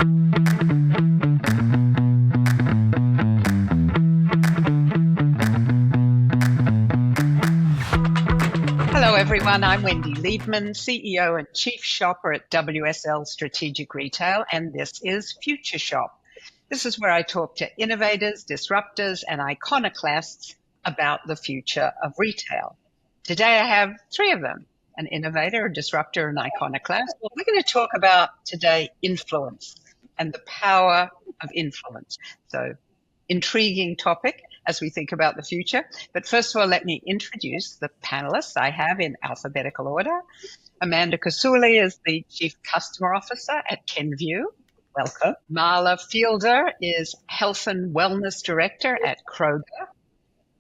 Hello, everyone. I'm Wendy Liebmann, CEO and Chief Shopper at WSL Strategic Retail, and this is Future Shop. This is where I talk to innovators, disruptors, and iconoclasts about the future of retail. Today, I have three of them, an innovator, a disruptor, and iconoclast. Well, we're going to talk about today influence and the power of influence. So, intriguing topic as we think about the future. But first of all, let me introduce the panelists I have in alphabetical order. Amanda Coussoule is the Chief Customer Officer at Kenvue. Welcome. Marla Fielder is Health and Wellness Director at Kroger.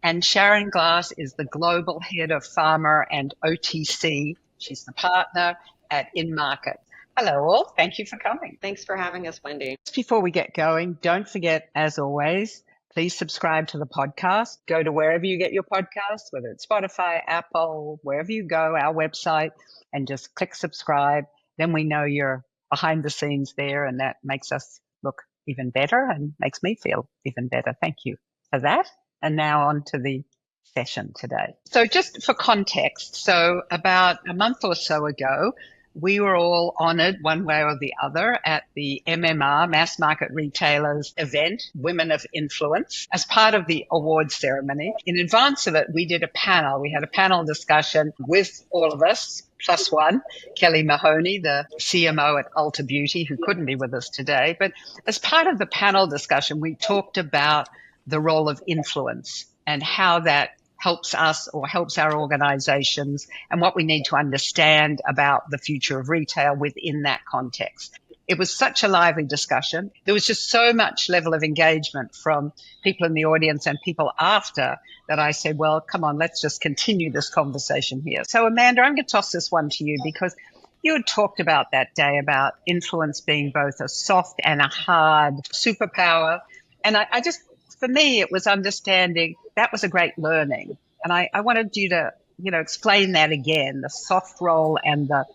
And Sharon Glass is the Global Head of Pharma and OTC. She's the partner at InMarket. Hello all. Thank you for coming. Thanks for having us, Wendy. Before we get going, don't forget, as always, please subscribe to the podcast. Go to wherever you get your podcasts, whether it's Spotify, Apple, wherever you go, our website, and just click subscribe. Then we know you're behind the scenes there, and that makes us look even better and makes me feel even better. Thank you for that. And now on to the session today. So just for context, so about a month or so ago, we were all honored one way or the other at the MMR, Mass Market Retailers event, Women of Influence, as part of the awards ceremony. In advance of it, we did a panel. We had a panel discussion with all of us, plus one, Kelly Mahoney, the CMO at Ulta Beauty, who couldn't be with us today. But as part of the panel discussion, we talked about the role of influence and how that helps us or helps our organizations and what we need to understand about the future of retail within that context. It was such a lively discussion. There was just so much level of engagement from people in the audience and people after that I said, well, come on, let's just continue this conversation here. So Amanda, I'm going to toss this one to you because you had talked about that day about influence being both a soft and a hard superpower. And I just, for me, it was understanding that was a great learning. And I wanted you to, explain that again, the soft role and the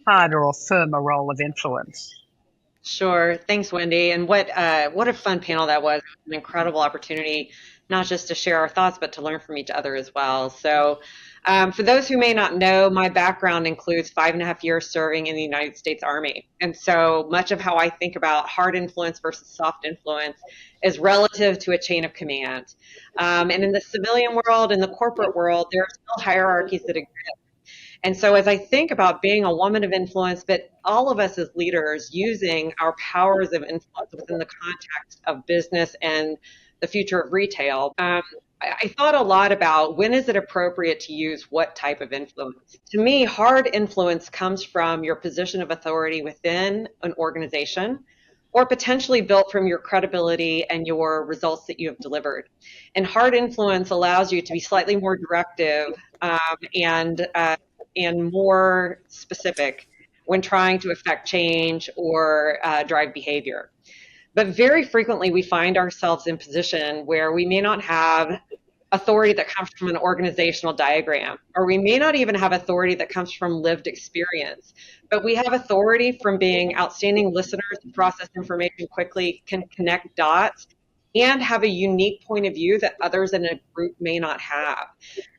harder or firmer role of influence. Sure. Thanks, Wendy. And what a fun panel that was. An incredible opportunity, not just to share our thoughts, but to learn from each other as well. So for those who may not know, my background includes 5.5 years serving in the United States Army. And so much of how I think about hard influence versus soft influence is relative to a chain of command. And in the civilian world, in the corporate world, there are still hierarchies that exist. And so as I think about being a woman of influence, but all of us as leaders using our powers of influence within the context of business and the future of retail, I thought a lot about when is it appropriate to use what type of influence. To me, hard influence comes from your position of authority within an organization, or potentially built from your credibility and your results that you have delivered. And hard influence allows you to be slightly more directive and more specific when trying to affect change or drive behavior. But very frequently we find ourselves in position where we may not have authority that comes from an organizational diagram, or we may not even have authority that comes from lived experience, but we have authority from being outstanding listeners who process information quickly, can connect dots, and have a unique point of view that others in a group may not have.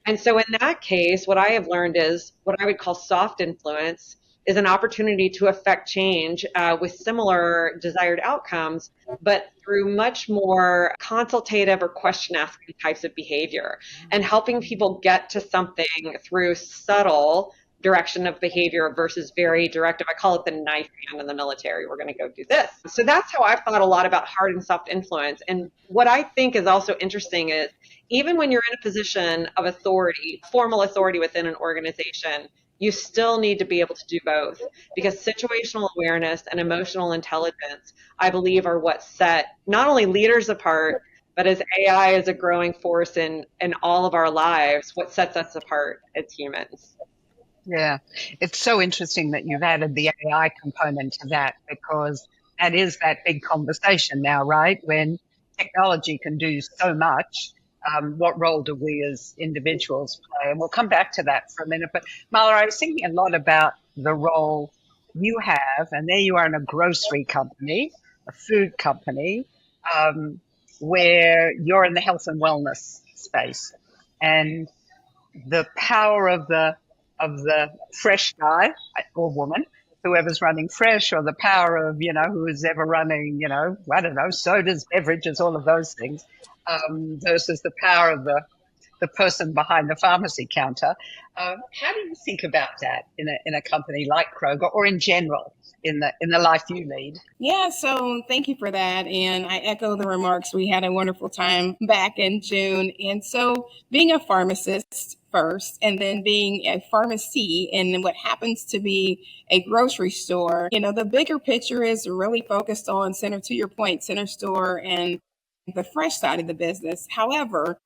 And so in that case, what I have learned is what I would call soft influence is an opportunity to affect change with similar desired outcomes, but through much more consultative or question asking types of behavior, and helping people get to something through subtle direction of behavior versus very directive. I call it the knife hand in the military. We're going to go do this. So that's how I've thought a lot about hard and soft influence. And what I think is also interesting is even when you're in a position of authority, formal authority within an organization, you still need to be able to do both, because situational awareness and emotional intelligence, I believe, are what set not only leaders apart, but as AI is a growing force in all of our lives, what sets us apart as humans. Yeah, it's so interesting that you've added the AI component to that, because that is that big conversation now, right? When technology can do so much, what role do we as individuals play? And we'll come back to that for a minute. But Marla, I was thinking a lot about the role you have, and there you are in a grocery company, a food company, where you're in the health and wellness space, and the power of the fresh guy or woman, whoever's running fresh, or the power of, who's ever running, I don't know, sodas, beverages, all of those things, versus the power of the person behind the pharmacy counter. How do you think about that in a company like Kroger, or in general in the life you lead? Yeah, so thank you for that. And I echo the remarks. We had a wonderful time back in June. And so being a pharmacist first, and then being a pharmacy in what happens to be a grocery store, the bigger picture is really focused on to your point, center store and the fresh side of the business. However,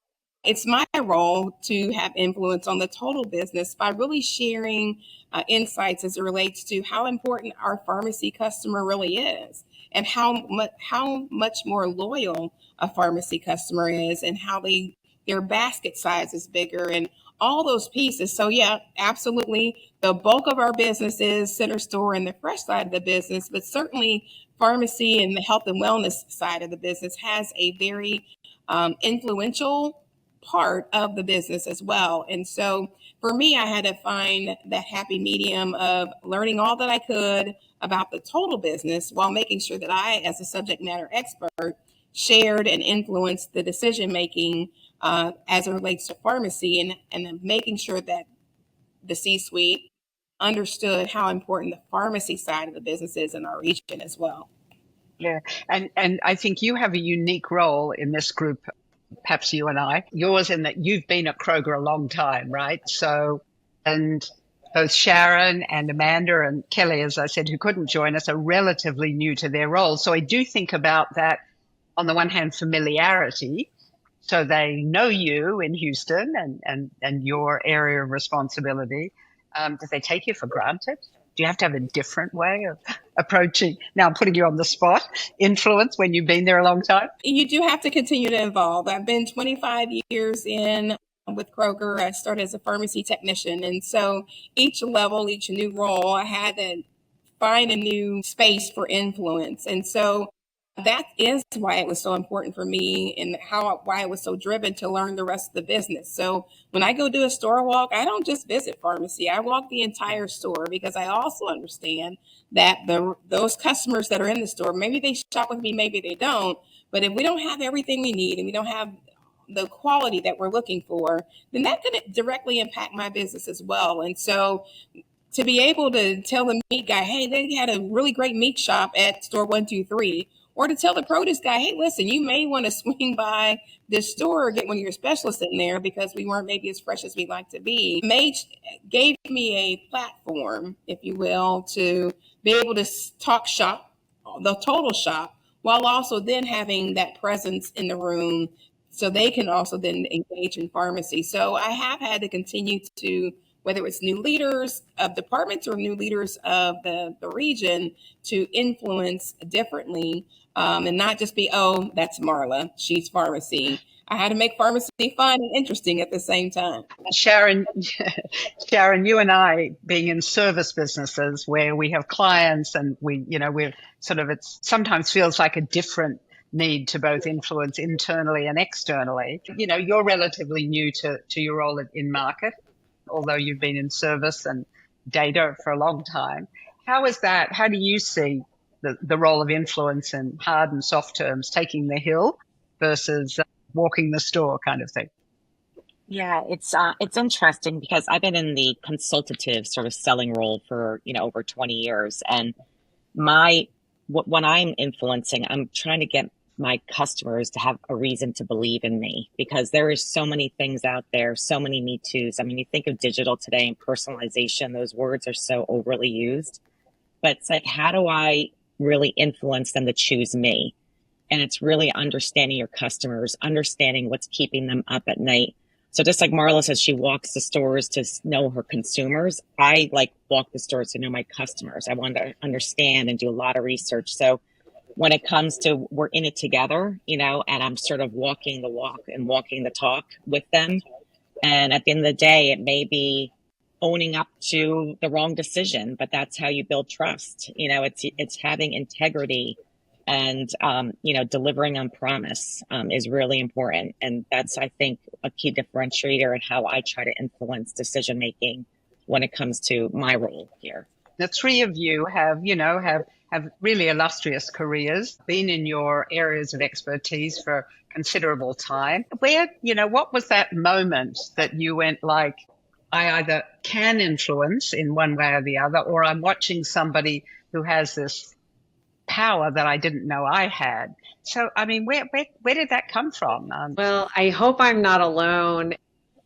it's my role to have influence on the total business by really sharing insights as it relates to how important our pharmacy customer really is, and how much more loyal a pharmacy customer is, and how their basket size is bigger, and all those pieces. So yeah, absolutely. The bulk of our business is center store and the fresh side of the business, but certainly pharmacy and the health and wellness side of the business has a very influential part of the business as well. And so for me, I had to find that happy medium of learning all that I could about the total business while making sure that I, as a subject matter expert, shared and influenced the decision making as it relates to pharmacy, and then making sure that the C-suite understood how important the pharmacy side of the business is in our region as well. Yeah, and I think you have a unique role in this group, perhaps you and I, yours in that you've been at Kroger a long time, right? So, and both Sharon and Amanda and Kelly, as I said, who couldn't join us, are relatively new to their roles. So I do think about that, on the one hand, familiarity. So they know you in Houston and your area of responsibility. Do they take you for granted? Do you have to have a different way of approaching? Now I'm putting you on the spot. Influence when you've been there a long time? You do have to continue to evolve. I've been 25 years in with Kroger. I started as a pharmacy technician. And so each level, each new role, I had to find a new space for influence. And so that is why it was so important for me, and why I was so driven to learn the rest of the business. So when I go do a store walk, I don't just visit pharmacy. I walk the entire store, because I also understand that those customers that are in the store, maybe they shop with me, maybe they don't. But if we don't have everything we need, and we don't have the quality that we're looking for, then that could directly impact my business as well. And so to be able to tell the meat guy, hey, they had a really great meat shop at store 123, or to tell the produce guy, hey, listen, you may want to swing by this store or get one of your specialists in there, because we weren't maybe as fresh as we'd like to be, gave me a platform, if you will, to be able to talk shop, the total shop, while also then having that presence in the room, so they can also then engage in pharmacy. So I have had to continue to, whether it's new leaders of departments or new leaders of the region, to influence differently, and not just be, oh, that's Marla, she's pharmacy. I had to make pharmacy fun and interesting at the same time. Sharon, Sharon, you and I, being in service businesses where we have clients, and we're sort of, it sometimes feels like a different need to both influence internally and externally. You're relatively new to your role at InMarket, although you've been in service and data for a long time. How is that? How do you see the role of influence in hard and soft terms, taking the hill versus walking the store kind of thing? Yeah, it's interesting, because I've been in the consultative sort of selling role for, over 20 years. And when I'm influencing, I'm trying to get my customers to have a reason to believe in me, because there is so many things out there, so many Me Too's. I mean, you think of digital today and personalization, those words are so overly used, but it's like, how do I really influence them to choose me? And it's really understanding your customers, understanding what's keeping them up at night. So just like Marla says, she walks the stores to know her consumers. I walk the stores to know my customers. I want to understand and do a lot of research. So when it comes to, we're in it together, and I'm sort of walking the walk and walking the talk with them. And at the end of the day, it may be owning up to the wrong decision, but that's how you build trust. It's having integrity and, delivering on promise is really important. And that's, I think, a key differentiator in how I try to influence decision making when it comes to my role here. The three of you have really illustrious careers, been in your areas of expertise for considerable time. What was that moment that you went like, I either can influence in one way or the other, or I'm watching somebody who has this power that I didn't know I had. So, I mean, where did that come from? Well, I hope I'm not alone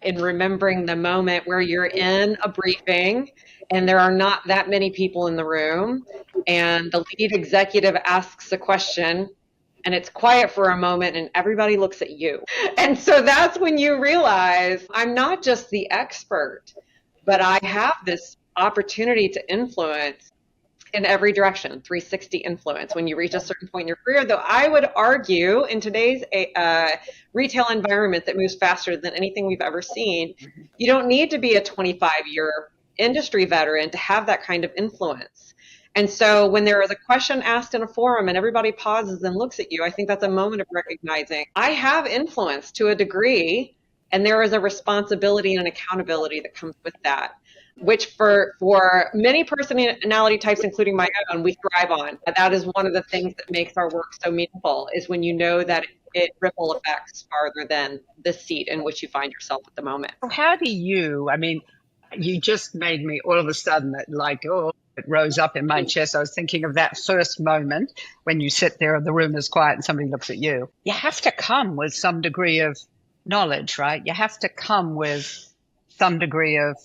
in remembering the moment where you're in a briefing and there are not that many people in the room and the lead executive asks a question and it's quiet for a moment and everybody looks at you. And so that's when you realize I'm not just the expert, but I have this opportunity to influence in every direction, 360 influence when you reach a certain point in your career. Though I would argue in today's retail environment that moves faster than anything we've ever seen, you don't need to be a 25-year industry veteran to have that kind of influence. And so when there is a question asked in a forum and everybody pauses and looks at you, I think that's a moment of recognizing I have influence to a degree, and there is a responsibility and accountability that comes with that, which for many personality types, including my own, we thrive on. That is one of the things that makes our work so meaningful, is when you know that it ripple effects farther than the seat in which you find yourself at the moment. How do you, I mean, you just made me all of a sudden it rose up in my chest. I was thinking of that first moment when you sit there and the room is quiet and somebody looks at you. You have to come with some degree of knowledge, right? You have to come with some degree of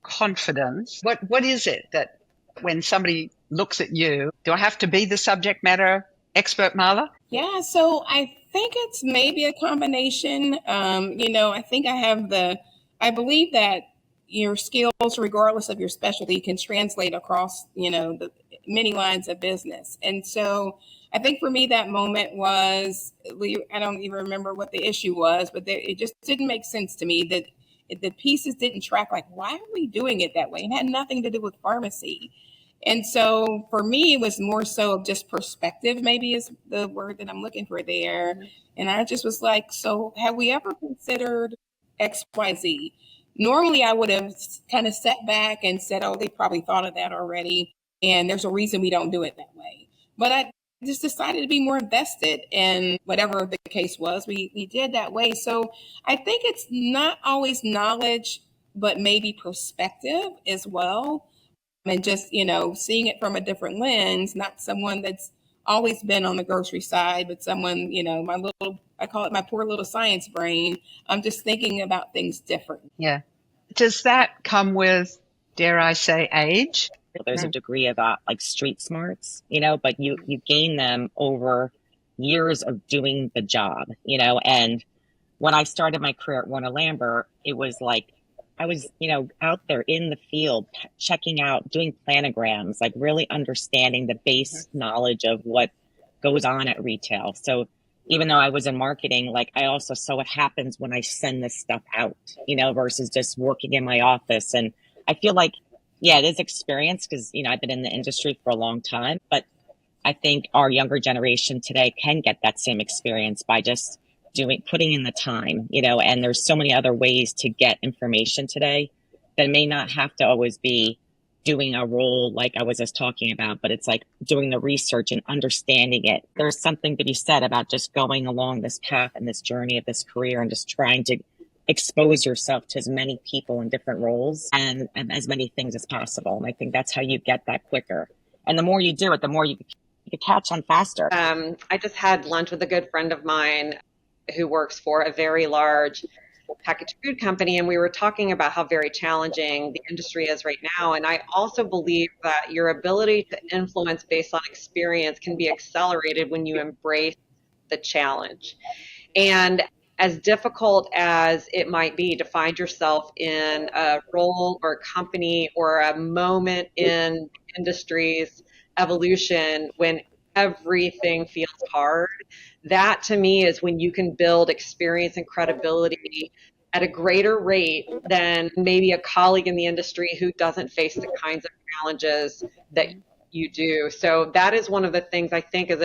confidence. What is it that when somebody looks at you, do I have to be the subject matter expert, Marla? Yeah, so I think it's maybe a combination. I believe that your skills, regardless of your specialty, can translate across, the many lines of business. And so I think for me, that moment was, I don't even remember what the issue was, but it just didn't make sense to me that the pieces didn't track. Like, why are we doing it that way? It had nothing to do with pharmacy. And so for me, it was more so just perspective, maybe is the word that I'm looking for there. And I just was like, so have we ever considered XYZ? Normally, I would have kind of sat back and said, oh, they probably thought of that already, and there's a reason we don't do it that way. But I just decided to be more invested in whatever the case was. We did that way. So I think it's not always knowledge, but maybe perspective as well. And just, seeing it from a different lens, not someone that's always been on the grocery side, but someone, I call it my poor little science brain. I'm just thinking about things different. Yeah. Does that come with, dare I say, age? There's a degree of street smarts, but you gain them over years of doing the job, and when I started my career at Warner Lambert, it was like, I was, out there in the field, checking out, doing planograms, like really understanding the base knowledge of what goes on at retail. So even though I was in marketing, I also saw what happens when I send this stuff out, versus just working in my office. And I feel like, yeah, it is experience because, I've been in the industry for a long time, but I think our younger generation today can get that same experience by just putting in the time, and there's so many other ways to get information today that may not have to always be doing a role like I was just talking about, but it's like doing the research and understanding it. There's something to be said about just going along this path and this journey of this career and just trying to expose yourself to as many people in different roles and as many things as possible. And I think that's how you get that quicker. And the more you do it, the more you catch on faster. I just had lunch with a good friend of mine who works for a very large packaged food company, and we were talking about how very challenging the industry is right now. And I also believe that your ability to influence based on experience can be accelerated when you embrace the challenge. And as difficult as it might be to find yourself in a role or a company or a moment in industry's evolution when everything feels hard, that to me is when you can build experience and credibility at a greater rate than maybe a colleague in the industry who doesn't face the kinds of challenges that you do. So that is one of the things I think is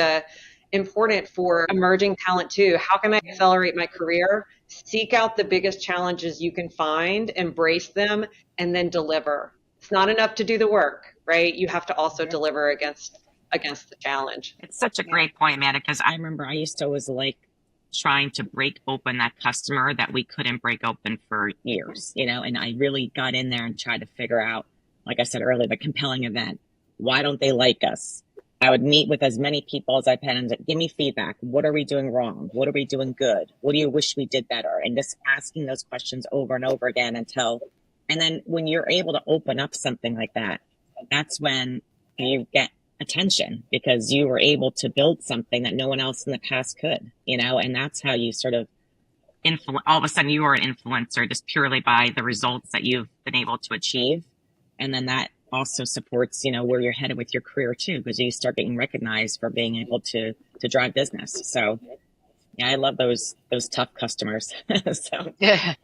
important for emerging talent too. How can I accelerate my career? Seek out the biggest challenges you can find, embrace them, and then deliver. It's not enough to do the work, right? You have to also deliver against the challenge. It's such a great point, Amanda, because I remember I used to always like trying to break open that customer that we couldn't break open for years, and I really got in there and tried to figure out, like I said earlier, the compelling event. Why don't they like us? I would meet with as many people as I can and give me feedback. What are we doing wrong? What are we doing good? What do you wish we did better? And just asking those questions over and over again and then when you're able to open up something like that, that's when you get attention because you were able to build something that no one else in the past could, and that's how you sort of all of a sudden you are an influencer just purely by the results that you've been able to achieve. And then that also supports, where you're headed with your career too, because you start getting recognized for being able to drive business. So yeah, I love those tough customers. So yeah.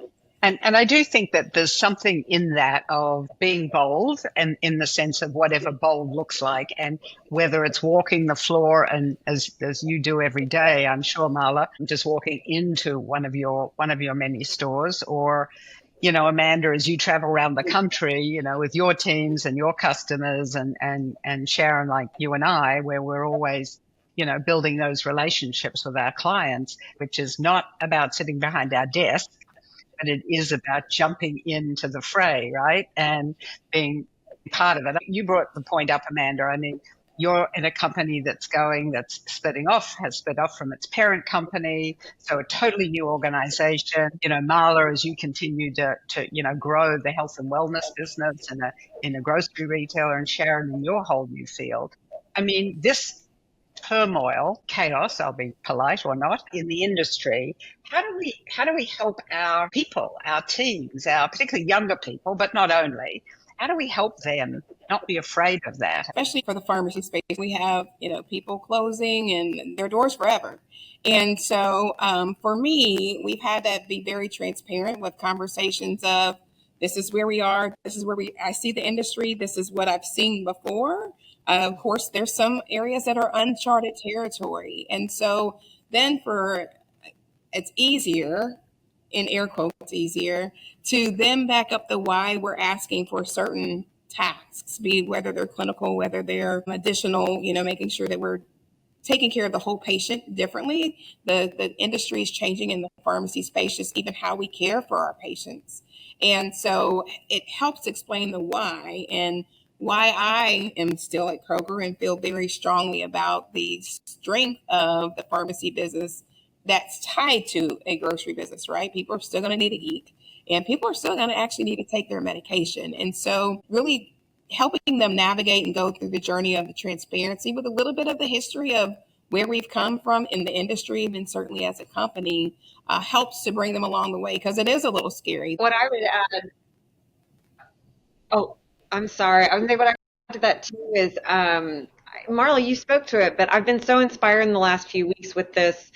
And I do think that there's something in that of being bold and in the sense of whatever bold looks like, and whether it's walking the floor and as you do every day, I'm sure, Marla, just walking into one of your many stores, or Amanda, as you travel around the country, with your teams and your customers and Sharon, like you and I, where we're always, building those relationships with our clients, which is not about sitting behind our desk, but it is about jumping into the fray, right? And being part of it. You brought the point up, Amanda. I mean, you're in a company that's has split off from its parent company. So a totally new organization. Marla, as you continue to grow the health and wellness business in a grocery retailer, and Sharon in your whole new field. I mean, this turmoil, chaos, I'll be polite or not, in the industry, how do we help our people, our teams, our particularly younger people, but not only, how do we help them not be afraid of that? Especially for the pharmacy space, we have, people closing and their doors forever. And so for me, we've had to be very transparent with conversations of, this is where we are. This is where I see the industry. This is what I've seen before. Of course, there's some areas that are uncharted territory. And so then it's easier, in air quotes, easier, to then back up the why we're asking for certain tasks, whether they're clinical, whether they're additional, making sure that we're taking care of the whole patient differently. The industry is changing in the pharmacy space, just even how we care for our patients. And so it helps explain the why and why I am still at Kroger and feel very strongly about the strength of the pharmacy business that's tied to a grocery business, right? People are still going to need to eat, and people are still going to actually need to take their medication. And so really helping them navigate and go through the journey of the transparency with a little bit of the history of where we've come from in the industry and certainly as a company helps to bring them along the way, because it is a little scary. What I would add, I'm sorry. I would say what I would add to that too is, Marla, you spoke to it, but I've been so inspired in the last few weeks with this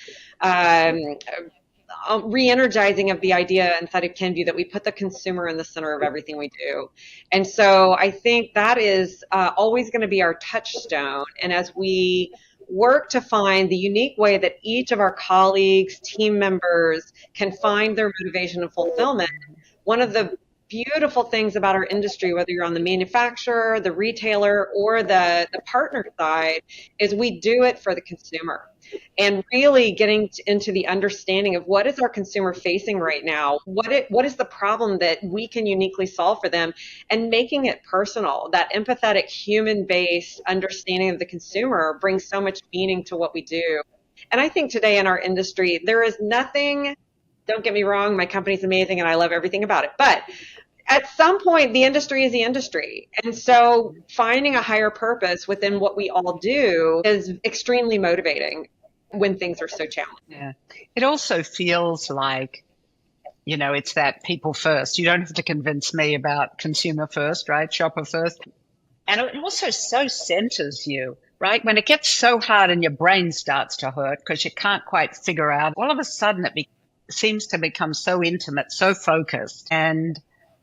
re-energizing of the idea inside of Kenvue that we put the consumer in the center of everything we do. And so I think that is always going to be our touchstone. And as we work to find the unique way that each of our colleagues, team members can find their motivation and fulfillment, one of the beautiful things about our industry, whether you're on the manufacturer, the retailer, or the partner side, is we do it for the consumer. And really getting into the understanding of what is our consumer facing right now, what is the problem that we can uniquely solve for them, and making it personal. That empathetic, human-based understanding of the consumer brings so much meaning to what we do. And I think today in our industry, there is nothing, don't get me wrong, my company's amazing and I love everything about it, but at some point, the industry is the industry. And so finding a higher purpose within what we all do is extremely motivating when things are so challenging. Yeah. It also feels like, it's that people first. You don't have to convince me about consumer first, right? Shopper first. And it also so centers you, right? When it gets so hard and your brain starts to hurt because you can't quite figure out, all of a sudden it seems to become so intimate, so focused. And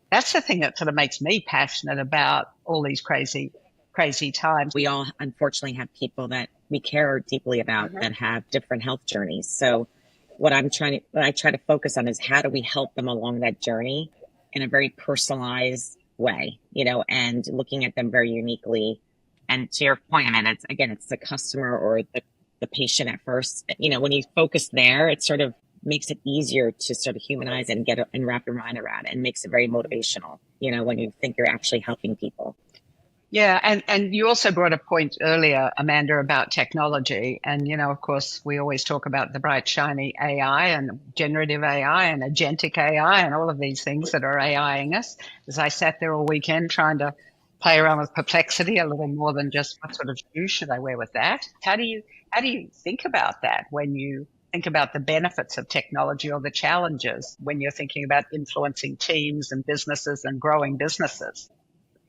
that's the thing that sort of makes me passionate about all these crazy crazy times. We all unfortunately have people that we care deeply about that have different health journeys. So what I try to focus on is how do we help them along that journey in a very personalized way, and looking at them very uniquely. And to your point, Amanda, it's the customer or the patient at first. When you focus there, it sort of makes it easier to sort of humanize and and wrap your mind around it, and makes it very motivational, when you think you're actually helping people. Yeah, and you also brought a point earlier, Amanda, about technology. And, of course, we always talk about the bright, shiny AI and generative AI and agentic AI and all of these things that are AIing us. As I sat there all weekend trying to play around with Perplexity a little more than just what sort of shoes should I wear with that. How do you think about that when you think about the benefits of technology or the challenges when you're thinking about influencing teams and businesses and growing businesses?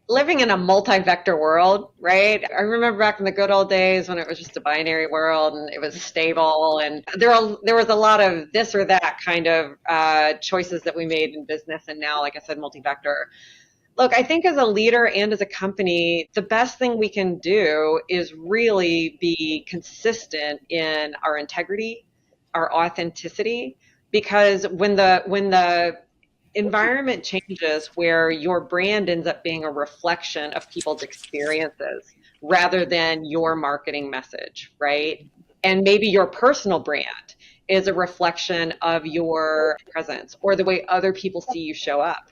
Living in a multi-vector world, right? I remember back in the good old days when it was just a binary world and it was stable, and there was a lot of this or that kind of choices that we made in business. And now, like I said, multi-vector. Look, I think as a leader and as a company, the best thing we can do is really be consistent in our integrity, our authenticity, because when the environment changes where your brand ends up being a reflection of people's experiences rather than your marketing message, right? And maybe your personal brand is a reflection of your presence or the way other people see you show up.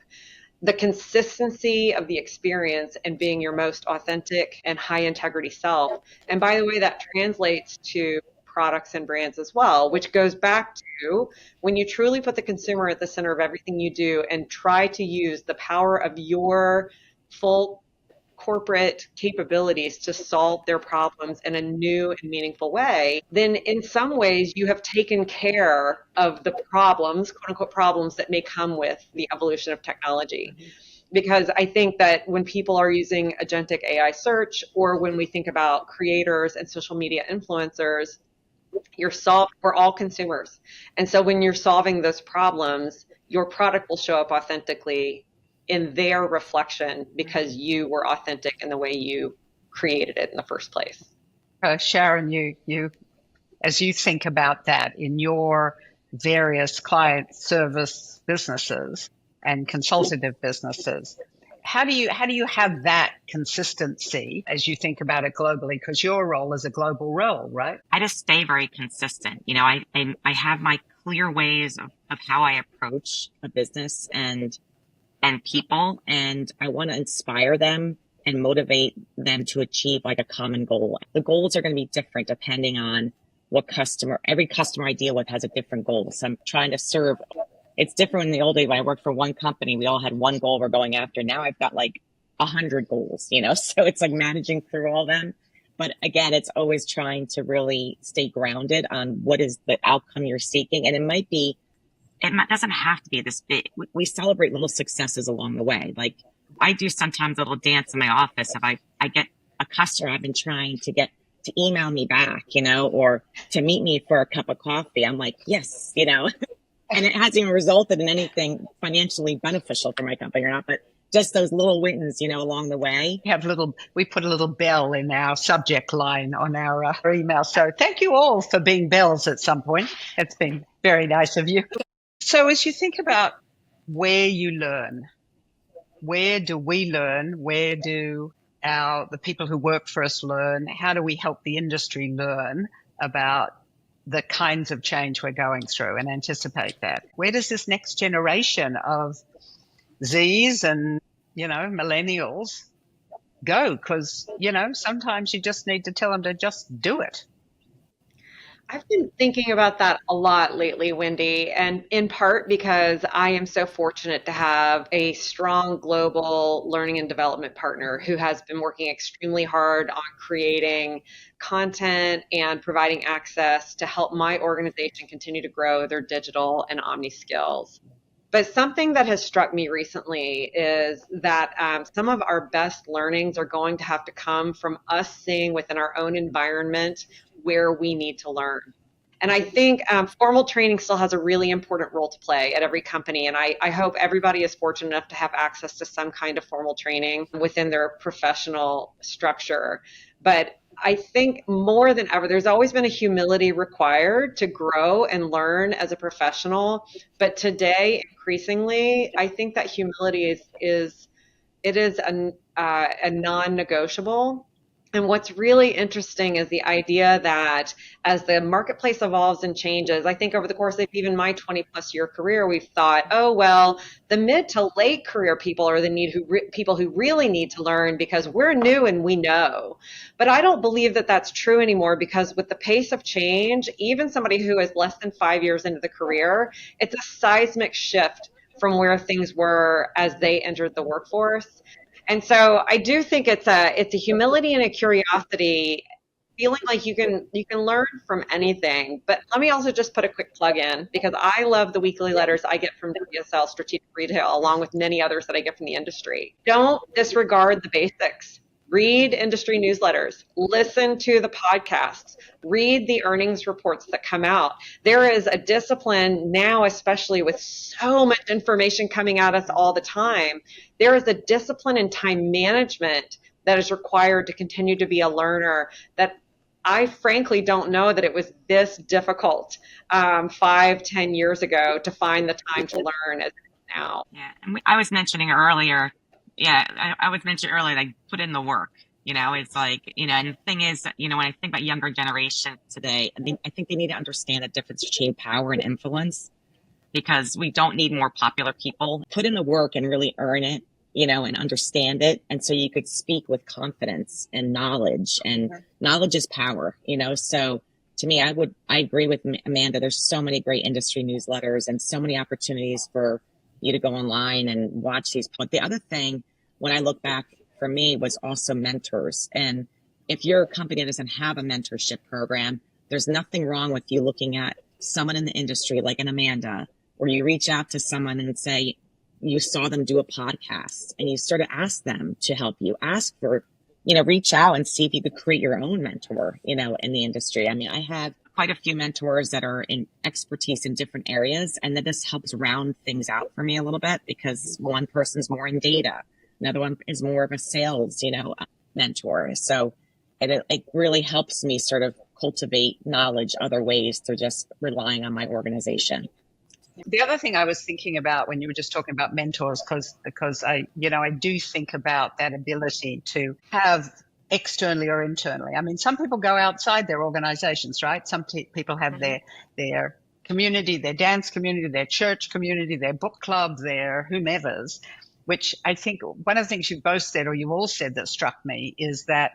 The consistency of the experience and being your most authentic and high integrity self. And by the way, that translates to products and brands as well, which goes back to when you truly put the consumer at the center of everything you do and try to use the power of your full corporate capabilities to solve their problems in a new and meaningful way, then in some ways you have taken care of the problems, quote unquote problems, that may come with the evolution of technology. Because I think that when people are using agentic AI search, or when we think about creators and social media influencers, we're all consumers. And so when you're solving those problems, your product will show up authentically in their reflection because you were authentic in the way you created it in the first place. Sharon, you as you think about that in your various client service businesses and consultative businesses, how do you have that consistency as you think about it globally? Because your role is a global role, right? I just stay very consistent. I have my clear ways of how I approach a business and people, and I want to inspire them and motivate them to achieve like a common goal. The goals are going to be different depending on every customer I deal with has a different goal. So I'm trying to serve. It's different in the old days when I worked for one company. We all had one goal we're going after. Now I've got like 100 goals, so it's like managing through all them. But again, it's always trying to really stay grounded on what is the outcome you're seeking. And it doesn't have to be this big. We celebrate little successes along the way. Like I do sometimes a little dance in my office. If I get a customer I've been trying to get to email me back, or to meet me for a cup of coffee, I'm like, yes, and it hasn't even resulted in anything financially beneficial for my company or not, but just those little wins, along the way. We put a little bell in our subject line on our email. So thank you all for being bells at some point. It's been very nice of you. So as you think about where you learn, where do we learn? Where do the people who work for us learn? How do we help the industry learn about the kinds of change we're going through and anticipate that? Where does this next generation of Zs and, millennials go? Because, sometimes you just need to tell them to just do it. I've been thinking about that a lot lately, Wendy, and in part because I am so fortunate to have a strong global learning and development partner who has been working extremely hard on creating content and providing access to help my organization continue to grow their digital and omni skills. But something that has struck me recently is that some of our best learnings are going to have to come from us seeing within our own environment where we need to learn. And I think formal training still has a really important role to play at every company. And I hope everybody is fortunate enough to have access to some kind of formal training within their professional structure. But I think more than ever, there's always been a humility required to grow and learn as a professional. But today, increasingly, I think that humility is a non-negotiable. And what's really interesting is the idea that as the marketplace evolves and changes, I think over the course of even my 20 plus year career, we've thought, oh, well, the mid to late career people are people who really need to learn because we're new and we know. But I don't believe that that's true anymore, because with the pace of change, even somebody who is less than 5 years into the career, it's a seismic shift from where things were as they entered the workforce. And so I do think it's a humility and a curiosity, feeling like you can learn from anything. But let me also just put a quick plug in, because I love the weekly letters I get from WSL Strategic Retail, along with many others that I get from the industry. Don't disregard the basics. Read industry newsletters, listen to the podcasts, read the earnings reports that come out. There is a discipline now, especially with so much information coming at us all the time. There is a discipline in time management that is required to continue to be a learner that I frankly don't know that it was this difficult 5-10 years ago to find the time to learn as it is now. Yeah, and I was mentioning earlier. Yeah, I was mentioning earlier, like, put in the work. It's like, and the thing is, when I think about younger generation today, I think they need to understand the difference between power and influence, because we don't need more popular people. Put in the work and really earn it, and understand it. And so you could speak with confidence and knowledge, and knowledge is power, So to me, I agree with Amanda. There's so many great industry newsletters and so many opportunities for you to go online and watch these. But the other thing, when I look back for me, was also mentors. And if you're a company that doesn't have a mentorship program, there's nothing wrong with you looking at someone in the industry like an Amanda, or you reach out to someone and say, you saw them do a podcast and you sort of ask them to help you. Ask for, reach out and see if you could create your own mentor, in the industry. I have quite a few mentors that are in expertise in different areas, and that this helps round things out for me a little bit, because one person's more in data, another one is more of a sales, mentor. So it really helps me sort of cultivate knowledge other ways through just relying on my organization. The other thing I was thinking about when you were just talking about mentors, because I do think about that ability to have externally or internally. Some people go outside their organizations, right? Some people have their community, their dance community, their church community, their book club, their whomevers, which I think one of the things you've both said, or you've all said, that struck me is that,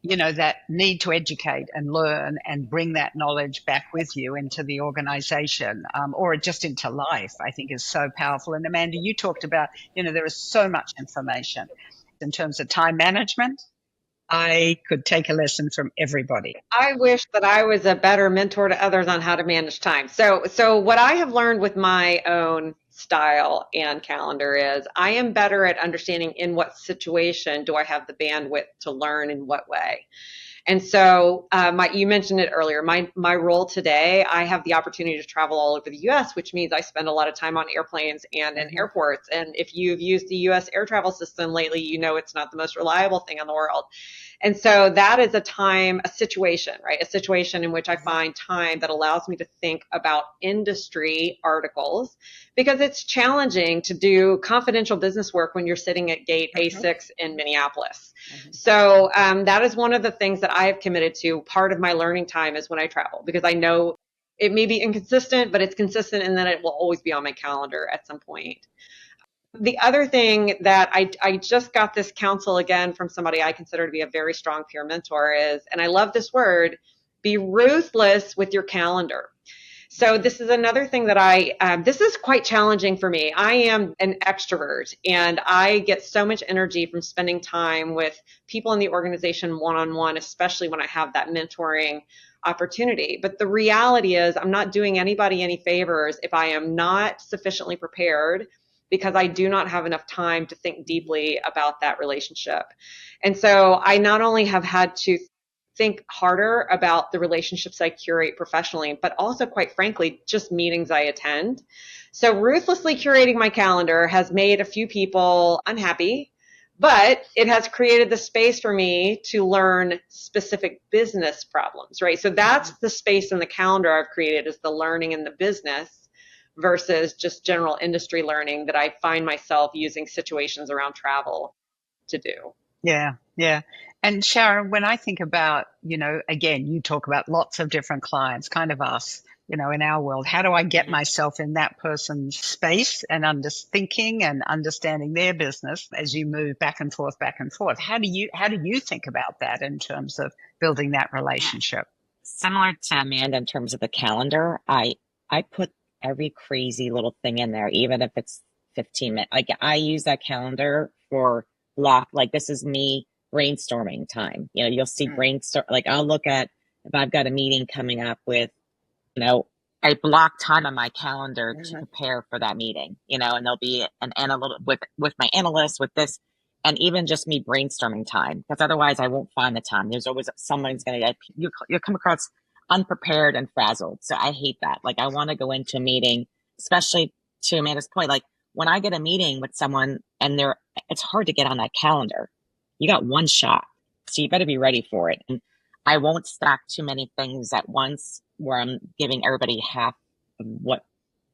that need to educate and learn and bring that knowledge back with you into the organization, or just into life, I think is so powerful. And Amanda, you talked about, there is so much information in terms of time management. I could take a lesson from everybody. I wish that I was a better mentor to others on how to manage time. So what I have learned with my own style and calendar is I am better at understanding in what situation do I have the bandwidth to learn in what way. And so you mentioned it earlier, my role today, I have the opportunity to travel all over the U.S., which means I spend a lot of time on airplanes and in airports. And if you've used the U.S. air travel system lately, it's not the most reliable thing in the world. And so that is a situation, right? A situation in which I find time that allows me to think about industry articles, because it's challenging to do confidential business work when you're sitting at gate A6 in Minneapolis. So that is one of the things that I have committed to. Part of my learning time is when I travel, because I know it may be inconsistent, but it's consistent, and then it will always be on my calendar at some point. The other thing that I just got this counsel again from somebody I consider to be a very strong peer mentor is, and I love this word, be ruthless with your calendar. So this is another thing that this is quite challenging for me. I am an extrovert, and I get so much energy from spending time with people in the organization one-on-one, especially when I have that mentoring opportunity. But the reality is I'm not doing anybody any favors if I am not sufficiently prepared, because I do not have enough time to think deeply about that relationship. And so I not only have had to think harder about the relationships I curate professionally, but also, quite frankly, just meetings I attend. So ruthlessly curating my calendar has made a few people unhappy, but it has created the space for me to learn specific business problems, right? So that's the space in the calendar I've created, is the learning in the business versus just general industry learning that I find myself using situations around travel to do. Yeah, yeah. And Sharon, when I think about, again, you talk about lots of different clients, kind of us, in our world. How do I get myself in that person's space and thinking and understanding their business as you move back and forth, back and forth? How do you think about that in terms of building that relationship? Similar to Amanda in terms of the calendar, I put every crazy little thing in there, even if it's 15 minutes. Like I use that calendar for like this is me brainstorming time. You'll see brainstorm, like I'll look at if I've got a meeting coming up with, I block time on my calendar to prepare for that meeting, and there'll be an analytic with my analyst with this, and even just me brainstorming time, because otherwise I won't find the time. There's always someone's going to you'll come across unprepared and frazzled. So I hate that. Like I want to go into a meeting, especially to Amanda's point, like when I get a meeting with someone and it's hard to get on that calendar. You got one shot, so you better be ready for it. And I won't stack too many things at once where I'm giving everybody half of what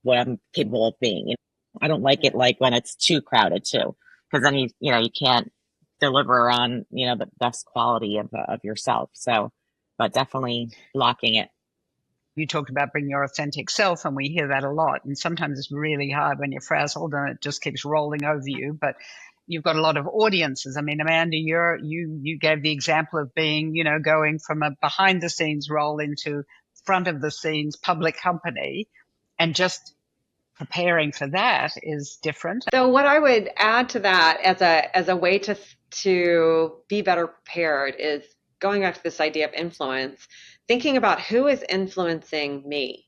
I'm capable of being. I don't like it like when it's too crowded too, because then you can't deliver on the best quality of yourself. So, but definitely blocking it. You talked about bringing your authentic self, and we hear that a lot. And sometimes it's really hard when you're frazzled and it just keeps rolling over you. But you've got a lot of audiences. I mean, Amanda, you gave the example of being, going from a behind the scenes role into front of the scenes public company, and just preparing for that is different. So what I would add to that as a way to be better prepared is going back to this idea of influence, thinking about who is influencing me.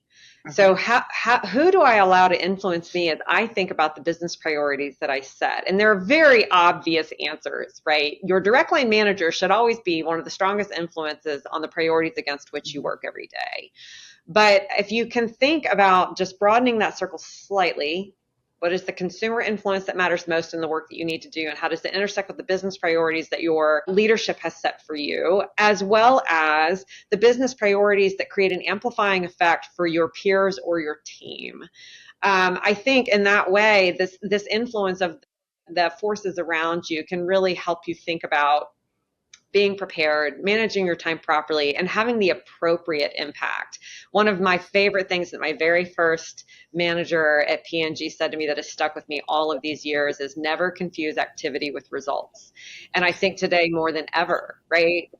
So who do I allow to influence me as I think about the business priorities that I set? And there are very obvious answers, right? Your direct line manager should always be one of the strongest influences on the priorities against which you work every day. But if you can think about just broadening that circle slightly, what is the consumer influence that matters most in the work that you need to do? And how does it intersect with the business priorities that your leadership has set for you, as well as the business priorities that create an amplifying effect for your peers or your team? I think in that way, this influence of the forces around you can really help you think about being prepared, managing your time properly, and having the appropriate impact. One of my favorite things that my very first manager at P&G said to me that has stuck with me all of these years is never confuse activity with results. And I think today more than ever, right?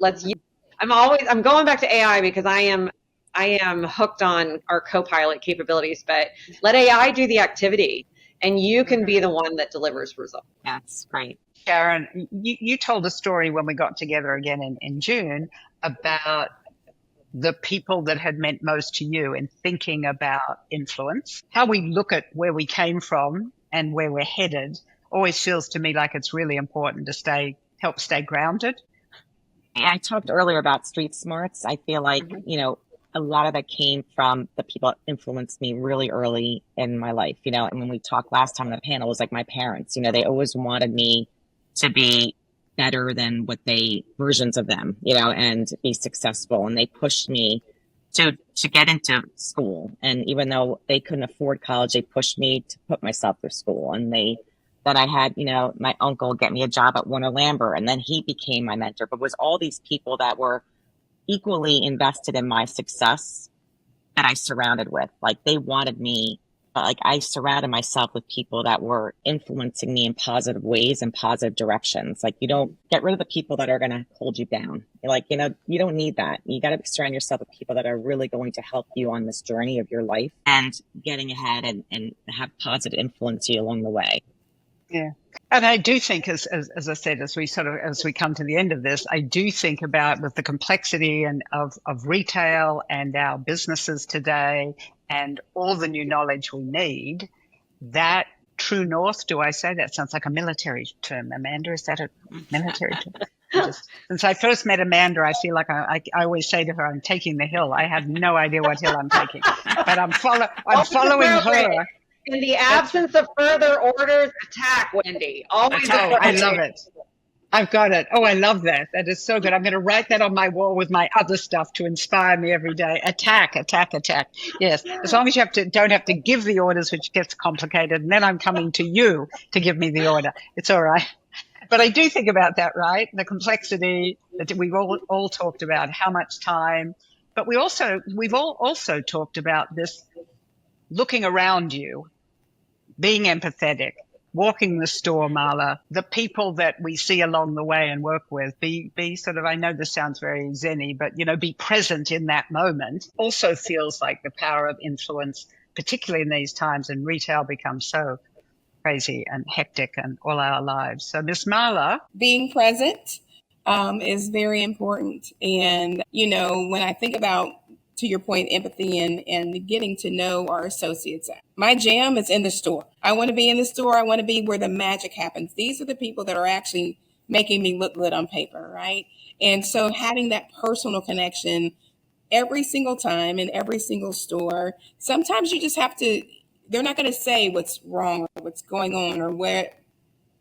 I'm going back to AI because I am hooked on our co-pilot capabilities, but let AI do the activity and you can be the one that delivers results. That's great. Sharon, you told a story when we got together again in June about the people that had meant most to you in thinking about influence. How we look at where we came from and where we're headed always feels to me like it's really important to help stay grounded. I talked earlier about street smarts. I feel like, a lot of that came from the people that influenced me really early in my life, and when we talked last time on the panel, it was like my parents, they always wanted me to be better than versions of them, and be successful. And they pushed me to get into school. And even though they couldn't afford college, they pushed me to put myself through school. And then I had, my uncle get me a job at Warner Lambert, and then he became my mentor. But it was all these people that were equally invested in my success that I surrounded with. Like they wanted me, like I surrounded myself with people that were influencing me in positive ways and positive directions. Like you don't get rid of the people that are going to hold you down. Like, you don't need that. You got to surround yourself with people that are really going to help you on this journey of your life and getting ahead and have positive influence you along the way. Yeah. And I do think, as I said, as we come to the end of this, I do think about with the complexity of retail and our businesses today and all the new knowledge we need, that true north, do I say that? Sounds like a military term. Amanda, is that a military term? Just since I first met Amanda, I feel like I always say to her, I'm taking the hill. I have no idea what hill I'm taking, but I'm following her. In the absence of further orders, attack, Wendy. Always Oh, I attack. love it. I've got it. Oh, I love that. That is so good. I'm going to write that on my wall with my other stuff to inspire me every day. Attack, attack, attack. Yes. As long as you don't have to give the orders, which gets complicated. And then I'm coming to you to give me the order. It's all right. But I do think about that, right? The complexity that we've all talked about, how much time, but we've all also talked about this looking around you, being empathetic, walking the store, Marla, the people that we see along the way and work with, be sort of, I know this sounds very zen-y, but, be present in that moment also feels like the power of influence, particularly in these times, and retail becomes so crazy and hectic in all our lives. So Miss Marla. Being present is very important. And, when I think about, to your point, empathy and getting to know our associates, my jam is in the store. I want to be in the store. I want to be where the magic happens. These are the people that are actually making me look good on paper, right? And so having that personal connection every single time in every single store, sometimes you just have to, they're not going to say what's wrong or what's going on or where,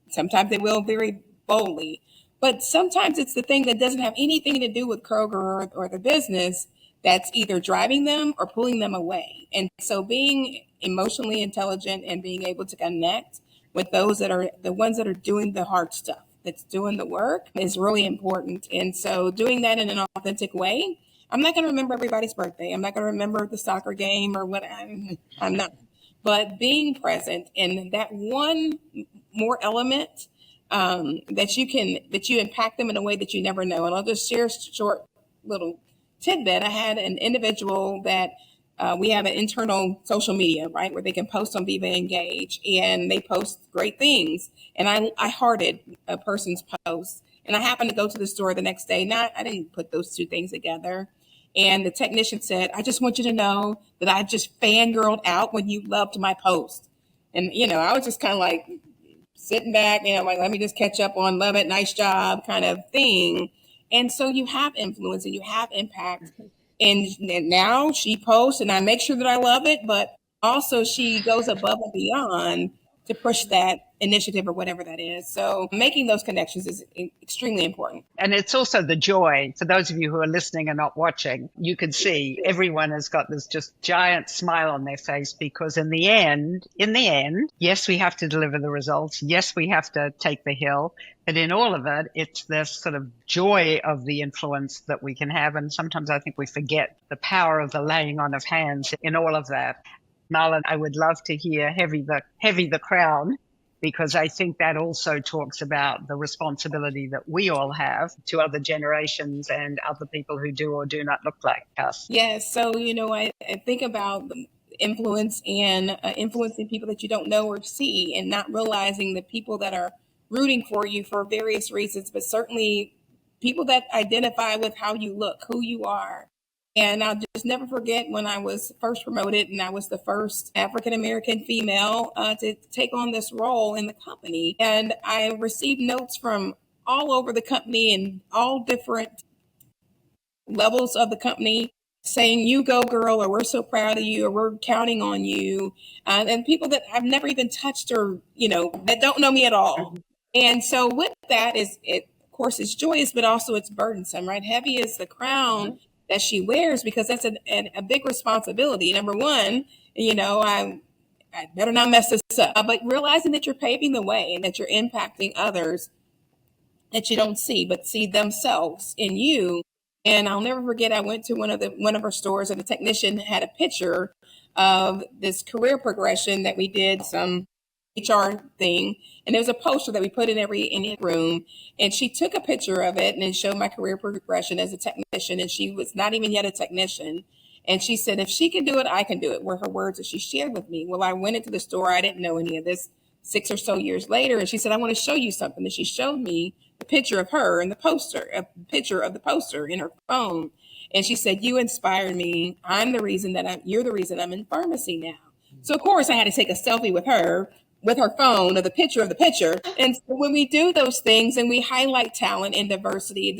sometimes they will very boldly, but sometimes it's the thing that doesn't have anything to do with Kroger or the business that's either driving them or pulling them away. And so being emotionally intelligent and being able to connect with those that are the ones that are doing the hard stuff, that's doing the work, is really important. And so doing that in an authentic way, I'm not going to remember everybody's birthday. I'm not going to remember the soccer game or what I'm not. But being present and that one more element that you impact them in a way that you never know. And I'll just share a short little tidbit. I had an individual that we have an internal social media, right, where they can post on Viva Engage, and they post great things. And I hearted a person's post, and I happened to go to the store the next day. I didn't put those two things together. And the technician said, I just want you to know that I just fangirled out when you loved my post. And, I was just kind of like sitting back, like, let me just catch up on love it, nice job kind of thing. And so you have influence and you have impact. And now she posts and I make sure that I love it, but also she goes above and beyond to push that initiative or whatever that is. So making those connections is extremely important. And it's also the joy. For those of you who are listening and not watching, you can see everyone has got this just giant smile on their face, because in the end, yes, we have to deliver the results. Yes, we have to take the hill. But in all of it, it's this sort of joy of the influence that we can have. And sometimes I think we forget the power of the laying on of hands in all of that. Marla, I would love to hear Heavy the Crown, because I think that also talks about the responsibility that we all have to other generations and other people who do or do not look like us. Yes. So, I think about the influence and influencing people that you don't know or see, and not realizing the people that are rooting for you for various reasons, but certainly people that identify with how you look, who you are. And I'll just never forget when I was first promoted and I was the first African-American female to take on this role in the company. And I received notes from all over the company and all different levels of the company saying, you go girl, or we're so proud of you, or we're counting on you. And people that I've never even touched or, that don't know me at all. And so with that it, of course, it's joyous, but also it's burdensome, right? Heavy is the crown that she wears, because that's a big responsibility. Number one, I better not mess this up, but realizing that you're paving the way and that you're impacting others that you don't see, but see themselves in you. And I'll never forget, I went to one of our stores, and the technician had a picture of this career progression that we did, some HR thing, and there was a poster that we put in every room, and she took a picture of it and it showed my career progression as a technician, and she was not even yet a technician, and she said, if she can do it, I can do it, were her words that she shared with me. Well, I went into the store, I didn't know any of this 6 or so years later, and she said, I want to show you something, and she showed me the picture of her and a picture of the poster in her phone, and she said, you inspired me. You're the reason I'm in pharmacy now. So of course I had to take a selfie with her, with her phone of the picture of the picture. And so when we do those things and we highlight talent and diversity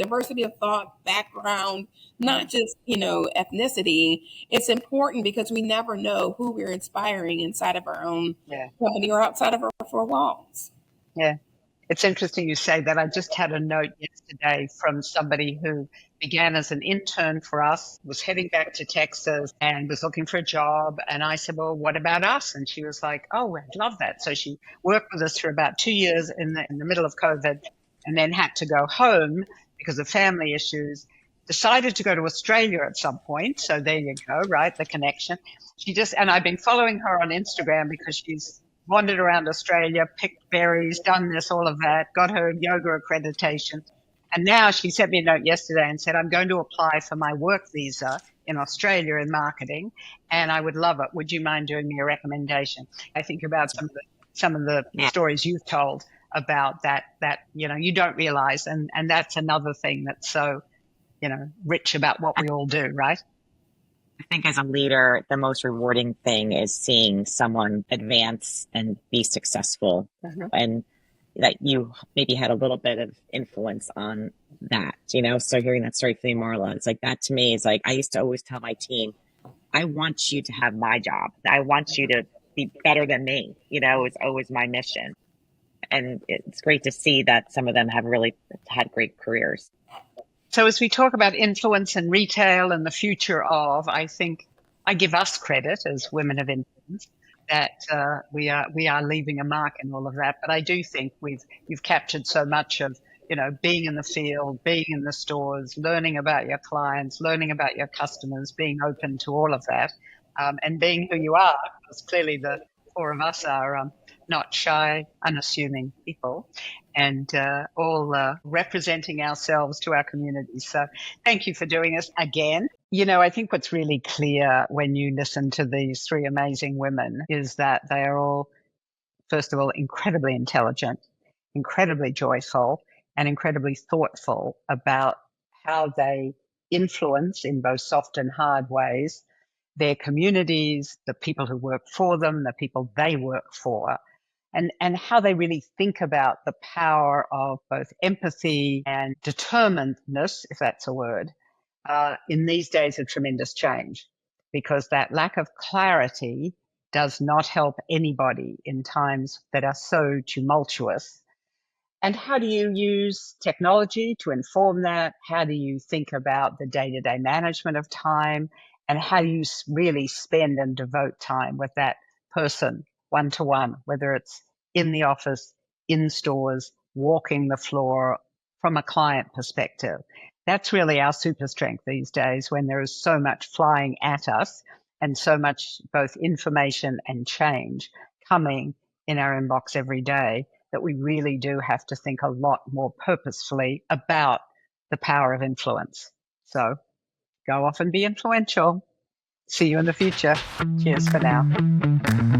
of thought, background, not just, ethnicity, it's important because we never know who we're inspiring inside of our own company or outside of our four walls. Yeah. It's interesting you say that. I just had a note yesterday from somebody who began as an intern for us, was heading back to Texas and was looking for a job. And I said, well, what about us? And she was like, oh, I'd love that. So she worked with us for about 2 years in the middle of COVID, and then had to go home because of family issues, decided to go to Australia at some point. So there you go, right? The connection. And I've been following her on Instagram because she's wandered around Australia, picked berries, done this, all of that, got her yoga accreditation. And now she sent me a note yesterday and said, I'm going to apply for my work visa in Australia in marketing, and I would love it. Would you mind doing me a recommendation? I think about some of the stories you've told about that, you don't realize. And that's another thing that's so, rich about what we all do, right? I think as a leader, the most rewarding thing is seeing someone advance and be successful, and that you maybe had a little bit of influence on that, So hearing that story from you, Marla, it's like that to me is like, I used to always tell my team, I want you to have my job. I want you to be better than me, it's always my mission. And it's great to see that some of them have really had great careers. So as we talk about influence and retail and the future of, I think I give us credit as women of influence that we are leaving a mark in all of that. But I do think you've captured so much of, being in the field, being in the stores, learning about your clients, learning about your customers, being open to all of that, and being who you are, because clearly the four of us are not shy, unassuming people, and all representing ourselves to our communities. So thank you for doing this again. I think what's really clear when you listen to these three amazing women is that they are all, first of all, incredibly intelligent, incredibly joyful, and incredibly thoughtful about how they influence in both soft and hard ways their communities, the people who work for them, the people they work for, and how they really think about the power of both empathy and determinedness, if that's a word, in these days of tremendous change, because that lack of clarity does not help anybody in times that are so tumultuous. And how do you use technology to inform that? How do you think about the day-to-day management of time? And how do you really spend and devote time with that person one-to-one, whether it's in the office, in stores, walking the floor, from a client perspective? That's really our super strength these days, when there is so much flying at us and so much both information and change coming in our inbox every day, that we really do have to think a lot more purposefully about the power of influence. So go off and be influential. See you in the future. Cheers for now.